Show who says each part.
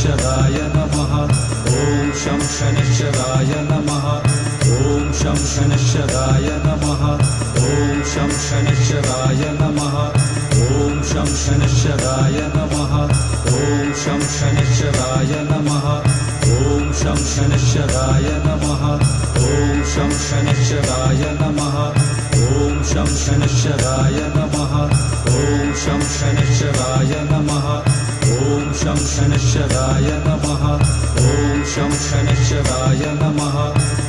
Speaker 1: शनैश्चराय नमः ॐ शं शनैश्चराय नमः ॐ शं शनैश्चराय नमः ॐ शं शनैश्चराय नमः ॐ शं शनैश्चराय नमः ॐ शं शनैश्चराय नमः ॐ शं शनैश्चराय नमः ॐ शं शनैश्चराय नमः ॐ शं शनैश्चराय नमः ॐ शं शनैश्चराय नमः ॐ शं शनैश्चराय नमः ॐ शं शनैश्चराय नमः